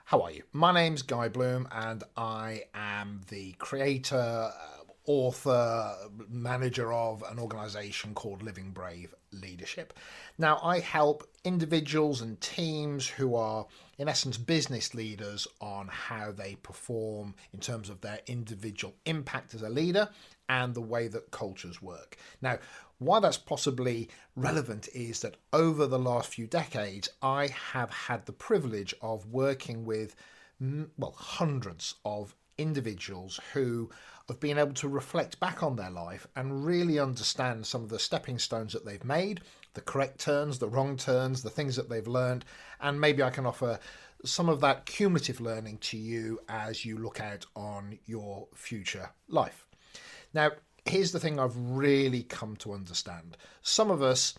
How are you? My name's Guy Bloom, and I am the creator, author, manager of an organization called Living Brave Leadership. Now, I help individuals and teams who are, in essence, business leaders on how they perform in terms of their individual impact as a leader and the way that cultures work. Now, why that's possibly relevant is that over the last few decades, I have had the privilege of working with, hundreds of individuals who have been able to reflect back on their life and really understand some of the stepping stones that they've made, the correct turns, the wrong turns, the things that they've learned, and maybe I can offer some of that cumulative learning to you as you look out on your future life. Now, here's the thing I've really come to understand. Some of us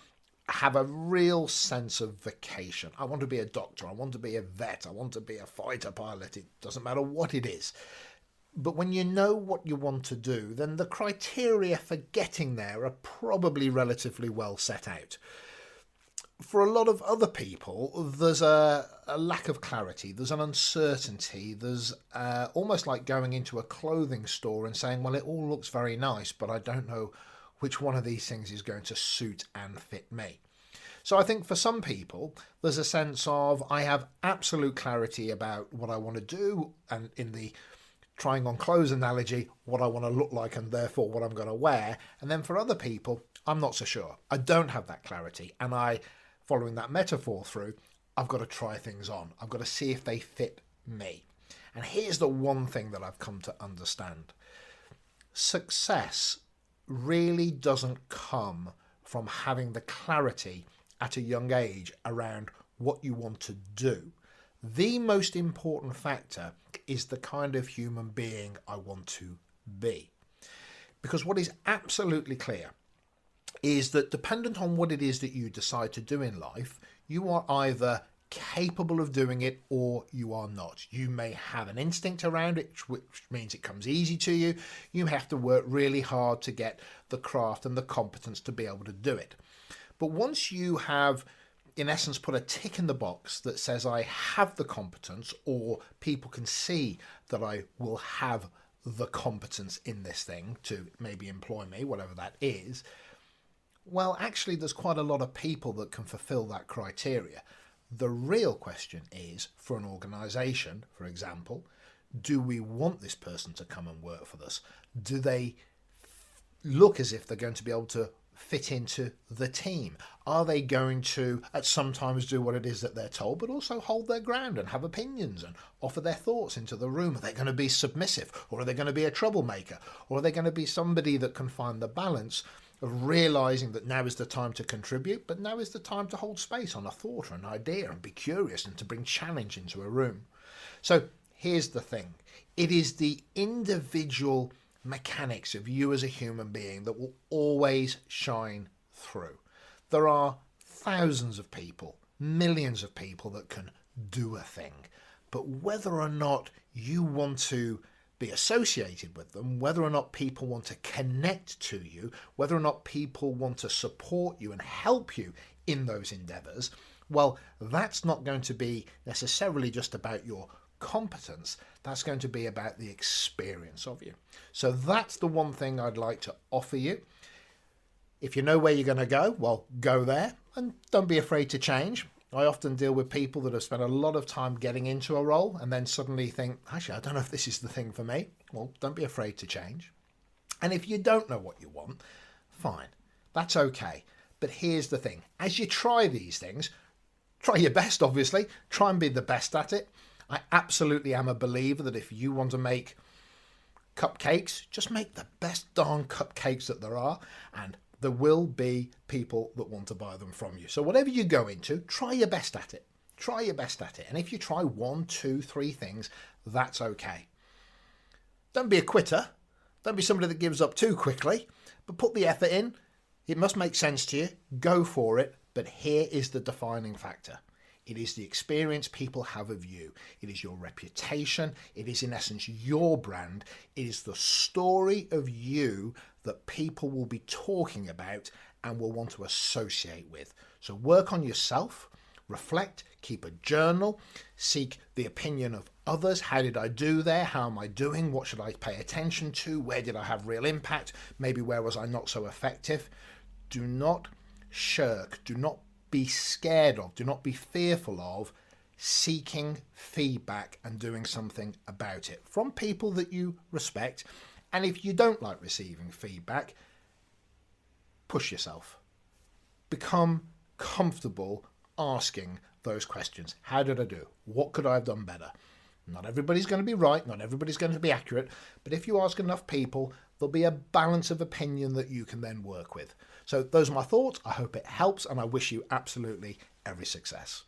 have a real sense of vocation. I want to be a doctor. I want to be a vet. I want to be a fighter pilot. It doesn't matter what it is. But when you know what you want to do, then the criteria for getting there are probably relatively well set out. For a lot of other people, there's a lack of clarity, there's an uncertainty, there's almost like going into a clothing store and saying, well, it all looks very nice, but I don't know which one of these things is going to suit and fit me. So I think for some people, there's a sense of, I have absolute clarity about what I want to do, and in the trying on clothes analogy, what I want to look like and therefore what I'm going to wear. And then for other people, I'm not so sure. I don't have that clarity, and following that metaphor through, I've got to try things on. I've got to see if they fit me. And here's the one thing that I've come to understand. Success really doesn't come from having the clarity at a young age around what you want to do. The most important factor is the kind of human being I want to be. Because what is absolutely clear is that dependent on what it is that you decide to do in life, you are either capable of doing it or you are not. You may have an instinct around it, which means it comes easy to you. You have to work really hard to get the craft and the competence to be able to do it. But once you have, in essence, put a tick in the box that says I have the competence, or people can see that I will have the competence in this thing to maybe employ me, whatever that is, well, actually, there's quite a lot of people that can fulfill that criteria. The real question is, for an organisation, for example, do we want this person to come and work for us? Do they look as if they're going to be able to fit into the team? Are they going to, at some times, do what it is that they're told, but also hold their ground and have opinions and offer their thoughts into the room? Are they going to be submissive, or are they going to be a troublemaker, or are they going to be somebody that can find the balance of realising that now is the time to contribute, but now is the time to hold space on a thought or an idea and be curious and to bring challenge into a room? So here's the thing. It is the individual mechanics of you as a human being that will always shine through. There are thousands of people, millions of people that can do a thing, but whether or not you want to be associated with them, whether or not people want to connect to you, whether or not people want to support you and help you in those endeavours, well, that's not going to be necessarily just about your competence. That's going to be about the experience of you. So that's the one thing I'd like to offer you. If you know where you're going to go, well, go there and don't be afraid to change. I often deal with people that have spent a lot of time getting into a role and then suddenly think, actually, I don't know if this is the thing for me. Well, don't be afraid to change. And if you don't know what you want, fine, that's okay. But here's the thing. As you try these things, try your best, obviously. Try and be the best at it. I absolutely am a believer that if you want to make cupcakes, just make the best darn cupcakes that there are, and there will be people that want to buy them from you. So whatever you go into, try your best at it. Try your best at it. And if you try 1, 2, 3 things, that's okay. Don't be a quitter. Don't be somebody that gives up too quickly, but put the effort in. It must make sense to you. Go for it. But here is the defining factor. It is the experience people have of you. It is your reputation. It is, in essence, your brand. It is the story of you that people will be talking about and will want to associate with. So work on yourself, reflect, keep a journal, seek the opinion of others. How did I do there? How am I doing? What should I pay attention to? Where did I have real impact? Maybe where was I not so effective? Do not shirk, do not be scared of, do not be fearful of seeking feedback and doing something about it from people that you respect. And if you don't like receiving feedback, push yourself. Become comfortable asking those questions. How did I do? What could I have done better? Not everybody's going to be right, not everybody's going to be accurate, but if you ask enough people, there'll be a balance of opinion that you can then work with. So those are my thoughts. I hope it helps, and I wish you absolutely every success.